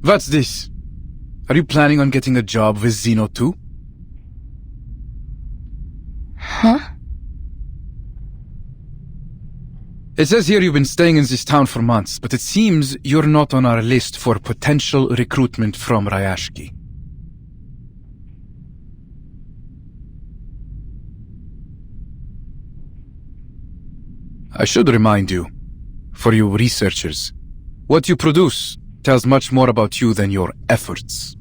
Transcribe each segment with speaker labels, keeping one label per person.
Speaker 1: What's this? Are you planning on getting a job with Zeno too?
Speaker 2: Huh?
Speaker 1: It says here you've been staying in this town for months, but it seems you're not on our list for potential recruitment from Rayashki. I should remind you, for you researchers, what you produce tells much more about you than your efforts.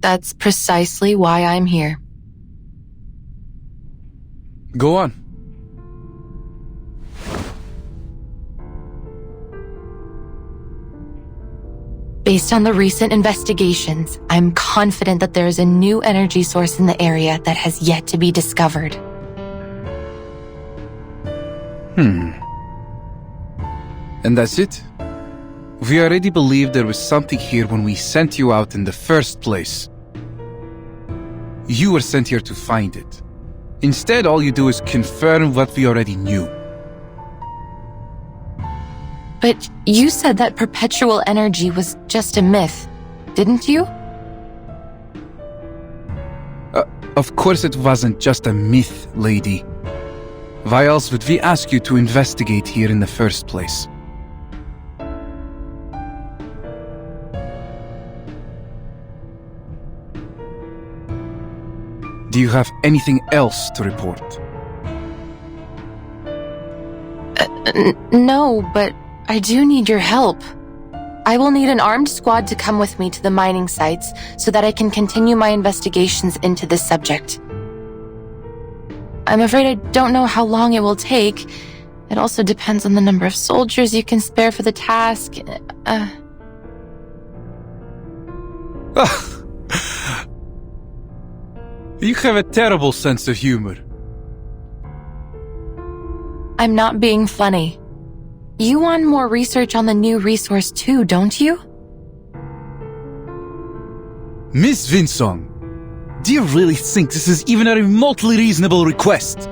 Speaker 2: That's precisely why I'm here.
Speaker 1: Go on.
Speaker 2: Based on the recent investigations, I'm confident that there is a new energy source in the area that has yet to be discovered.
Speaker 1: And that's it? We already believed there was something here when we sent you out in the first place. You were sent here to find it. Instead, all you do is confirm what we already knew.
Speaker 2: But you said that perpetual energy was just a myth, didn't you?
Speaker 1: Of course it wasn't just a myth, lady. Why else would we ask you to investigate here in the first place? Do you have anything else to report?
Speaker 2: No, but I do need your help. I will need an armed squad to come with me to the mining sites so that I can continue my investigations into this subject. I'm afraid I don't know how long it will take. It also depends on the number of soldiers you can spare for the task.
Speaker 1: You have a terrible sense of humor.
Speaker 2: I'm not being funny. You want more research on the new resource too, don't you?
Speaker 1: Miss Vinsong, do you really think this is even a remotely reasonable request?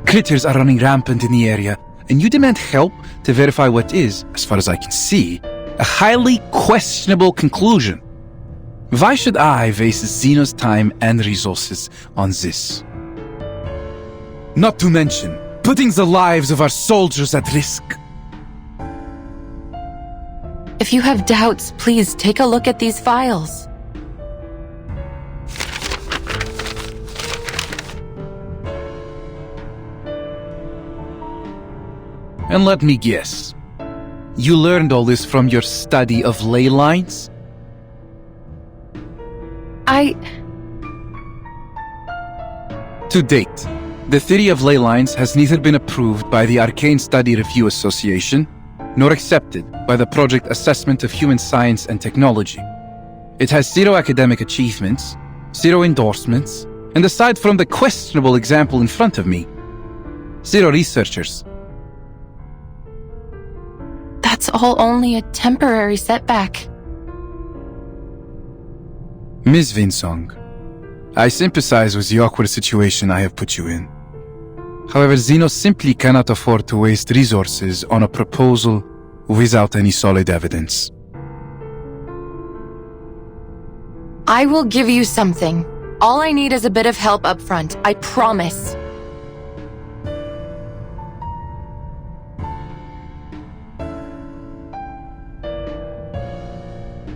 Speaker 1: Critters are running rampant in the area, and you demand help to verify what is, as far as I can see, a highly questionable conclusion. Why should I waste Zeno's time and resources on this? Not to mention putting the lives of our soldiers at risk.
Speaker 2: If you have doubts, please take a look at these files.
Speaker 1: And let me guess, you learned all this from your study of ley lines? To date, the theory of ley lines has neither been approved by the Arcane Study Review Association, nor accepted by the Project Assessment of Human Science and Technology. It has zero academic achievements, zero endorsements, and aside from the questionable example in front of me, zero researchers.
Speaker 2: That's all only a temporary setback.
Speaker 1: Ms. Vinsong, I sympathize with the awkward situation I have put you in. However, Zeno simply cannot afford to waste resources on a proposal without any solid evidence.
Speaker 2: I will give you something. All I need is a bit of help up front, I promise.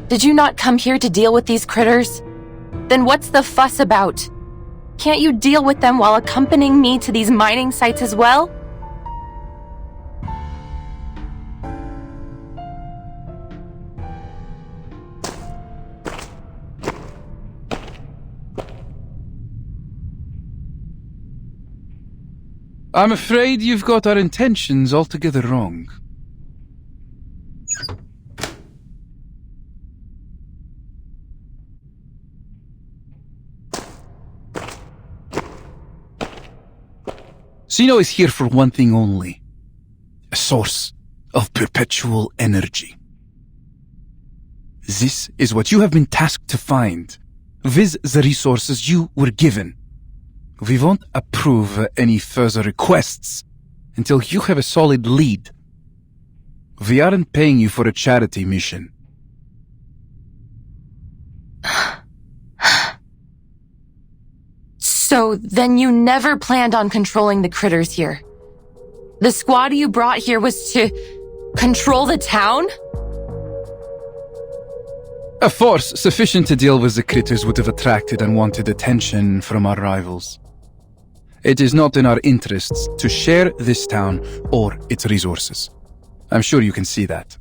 Speaker 2: Did you not come here to deal with these critters? Then what's the fuss about? Can't you deal with them while accompanying me to these mining sites as well?
Speaker 1: I'm afraid you've got our intentions altogether wrong. Zeno is here for one thing only. A source of perpetual energy. This is what you have been tasked to find, with the resources you were given. We won't approve any further requests until you have a solid lead. We aren't paying you for a charity mission.
Speaker 2: So then you never planned on controlling the critters here. The squad you brought here was to control the town?
Speaker 1: A force sufficient to deal with the critters would have attracted unwanted attention from our rivals. It is not in our interests to share this town or its resources. I'm sure you can see that.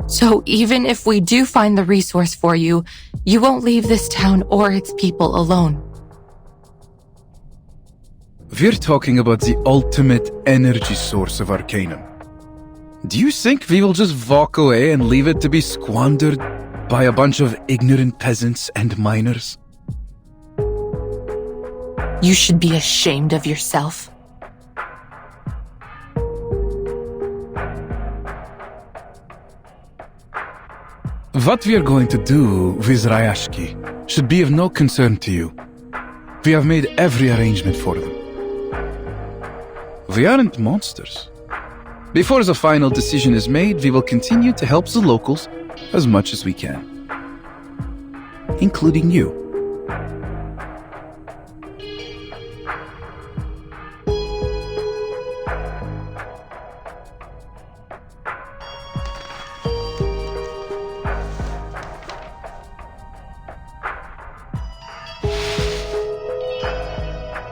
Speaker 2: So even if we do find the resource for you, you won't leave this town or its people alone.
Speaker 1: We're talking about the ultimate energy source of Arcanum. Do you think we will just walk away and leave it to be squandered by a bunch of ignorant peasants and miners?
Speaker 2: You should be ashamed of yourself.
Speaker 1: What we are going to do with Rayashki should be of no concern to you. We have made every arrangement for them. We aren't monsters. Before the final decision is made, we will continue to help the locals as much as we can. Including you.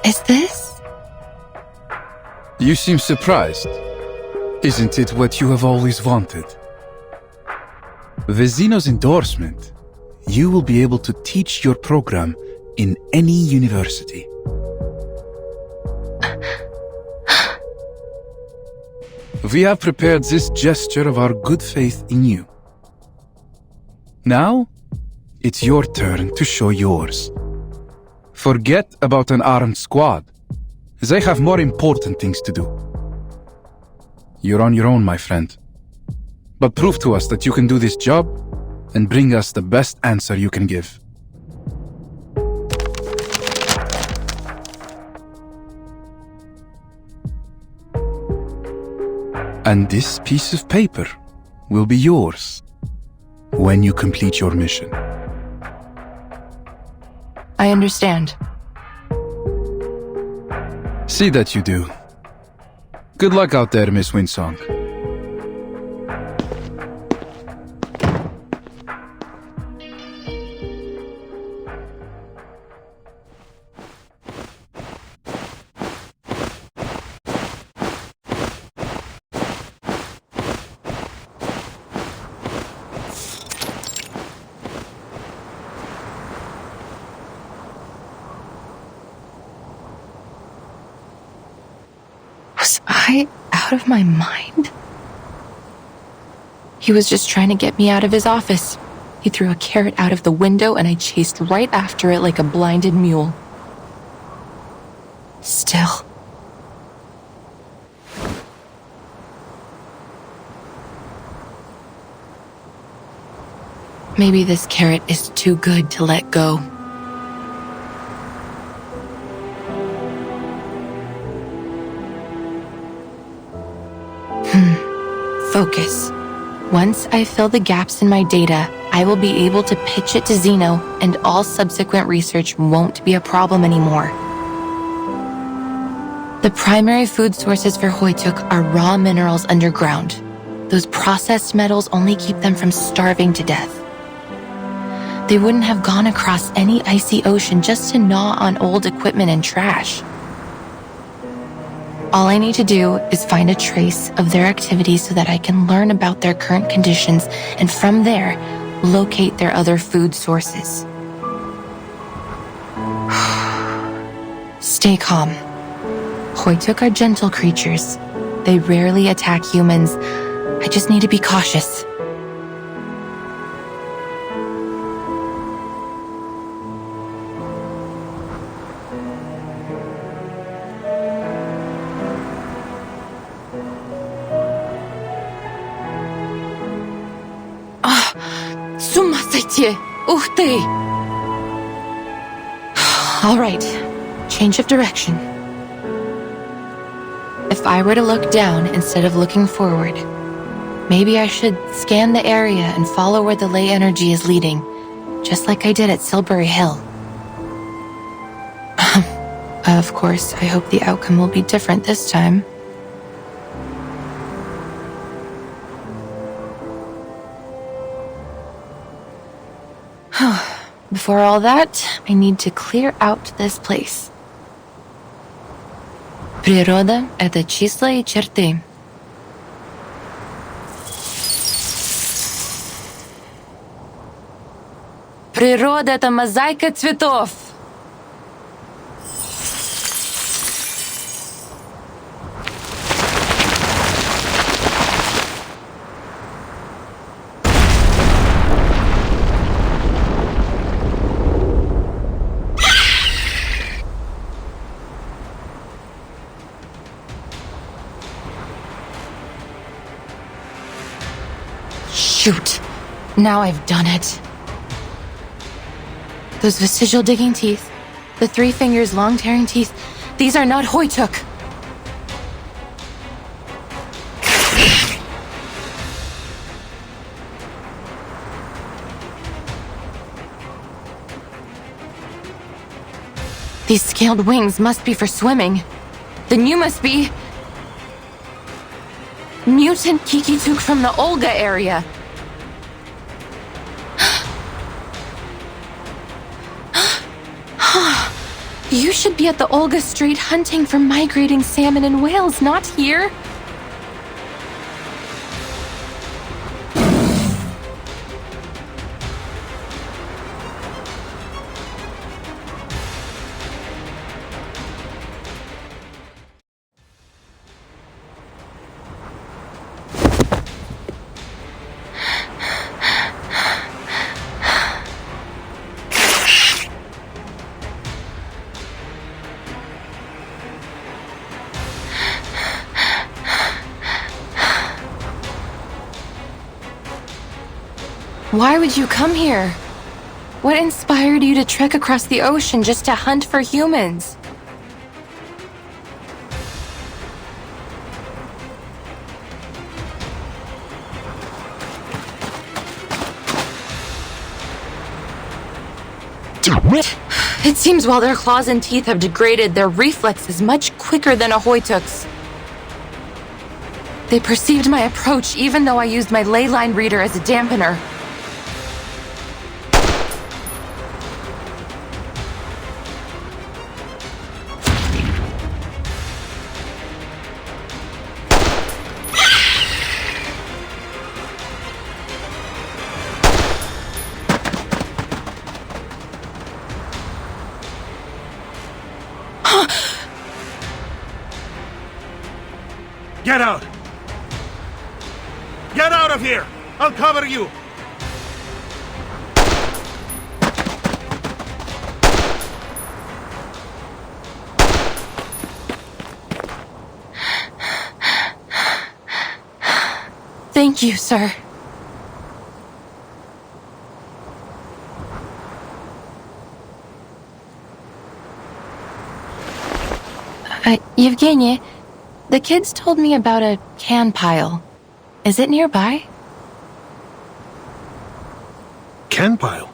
Speaker 2: Is this?
Speaker 1: You seem surprised. Isn't it what you have always wanted? With Zeno's endorsement, you will be able to teach your program in any university. We have prepared this gesture of our good faith in you. Now, it's your turn to show yours. Forget about an armed squad. They have more important things to do. You're on your own, my friend. But prove to us that you can do this job and bring us the best answer you can give. And this piece of paper will be yours when you complete your mission.
Speaker 2: I understand.
Speaker 1: See that you do. Good luck out there, Miss Winsong.
Speaker 2: Was I out of my mind? He was just trying to get me out of his office. He threw a carrot out of the window and I chased right after it like a blinded mule. Still. Maybe this carrot is too good to let go. Focus. Once I fill the gaps in my data, I will be able to pitch it to Zeno, and all subsequent research won't be a problem anymore. The primary food sources for Hoytuk are raw minerals underground. Those processed metals only keep them from starving to death. They wouldn't have gone across any icy ocean just to gnaw on old equipment and trash. All I need to do is find a trace of their activities so that I can learn about their current conditions and from there, locate their other food sources. Stay calm. Hoytuk are gentle creatures. They rarely attack humans. I just need to be cautious. Ух ты! All right, change of direction. If I were to look down instead of looking forward, maybe I should scan the area and follow where the ley energy is leading, just like I did at Silbury Hill. Of course, I hope the outcome will be different this time. Before all that, I need to clear out this place. Природа — это числа и черты. Природа — это мозаика цветов. Shoot! Now I've done it. Those vestigial digging teeth, the 3 fingers long tearing teeth, these are not Hoytuk. These scaled wings must be for swimming. Then you must be... Mutant Kikituk from the Olga area. You should be at the Olga Strait hunting for migrating salmon and whales, not here. Why would you come here? What inspired you to trek across the ocean just to hunt for humans? It seems while their claws and teeth have degraded, their reflex is much quicker than a Hoytuk's. They perceived my approach even though I used my ley line reader as a dampener.
Speaker 3: Get out! Get out of here! I'll cover you!
Speaker 2: Thank you, sir. Evgeny, the kids told me about a can pile. Is it nearby?
Speaker 3: Can pile?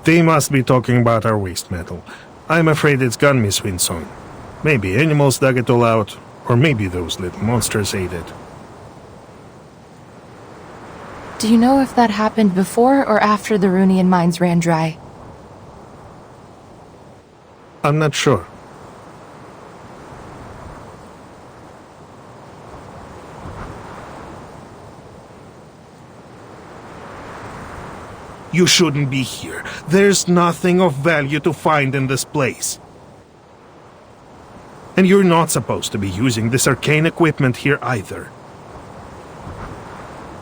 Speaker 3: They must be talking about our waste metal. I'm afraid it's gone, Miss Winson. Maybe animals dug it all out, or maybe those little monsters ate it.
Speaker 2: Do you know if that happened before or after the Runian mines ran dry?
Speaker 3: I'm not sure. You shouldn't be here. There's nothing of value to find in this place. And you're not supposed to be using this arcane equipment here either.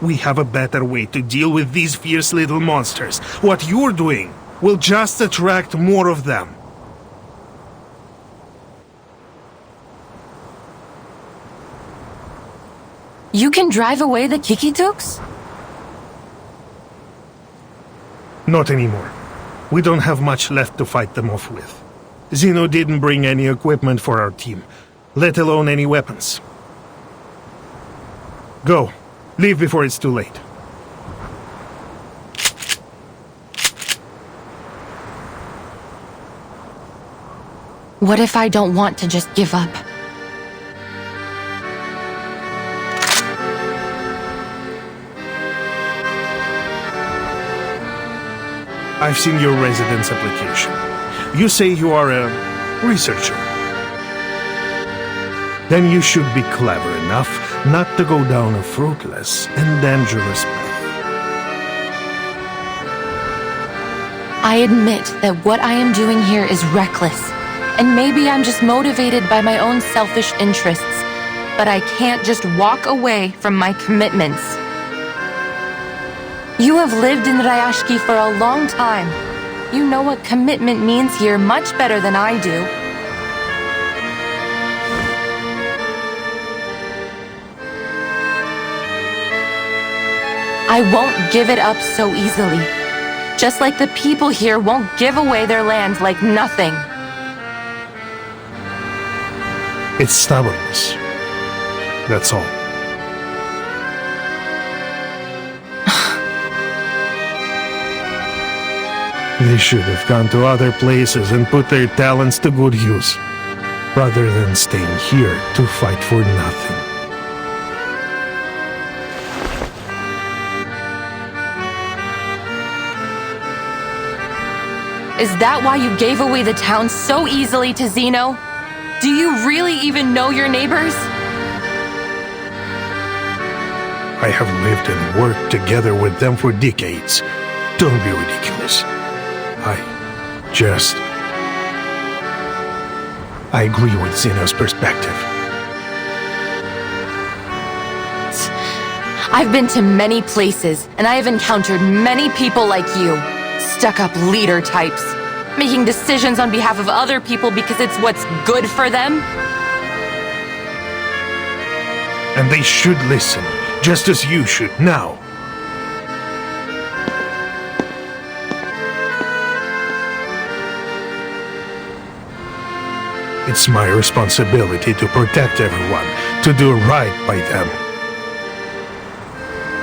Speaker 3: We have a better way to deal with these fierce little monsters. What you're doing will just attract more of them.
Speaker 2: You can drive away the Kikituks?
Speaker 3: Not anymore. We don't have much left to fight them off with. Zeno didn't bring any equipment for our team, let alone any weapons. Go. Leave before it's too late.
Speaker 2: What if I don't want to just give up?
Speaker 3: I've seen your residence application. You say you are a researcher. Then you should be clever enough not to go down a fruitless and dangerous path.
Speaker 2: I admit that what I am doing here is reckless, and maybe I'm just motivated by my own selfish interests, but I can't just walk away from my commitments. You have lived in Rayashki for a long time. You know what commitment means here much better than I do. I won't give it up so easily. Just like the people here won't give away their land like nothing.
Speaker 3: It's stubbornness. That's all. They should have gone to other places and put their talents to good use, rather than staying here to fight for nothing.
Speaker 2: Is that why you gave away the town so easily to Zeno? Do you really even know your neighbors?
Speaker 3: I have lived and worked together with them for decades. Don't be ridiculous. I agree with Zeno's perspective.
Speaker 2: I've been to many places, and I have encountered many people like you. Stuck-up leader types, making decisions on behalf of other people because it's what's good for them.
Speaker 3: And they should listen, just as you should now. It's my responsibility to protect everyone, to do right by them.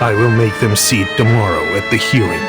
Speaker 3: I will make them see it tomorrow at the hearing.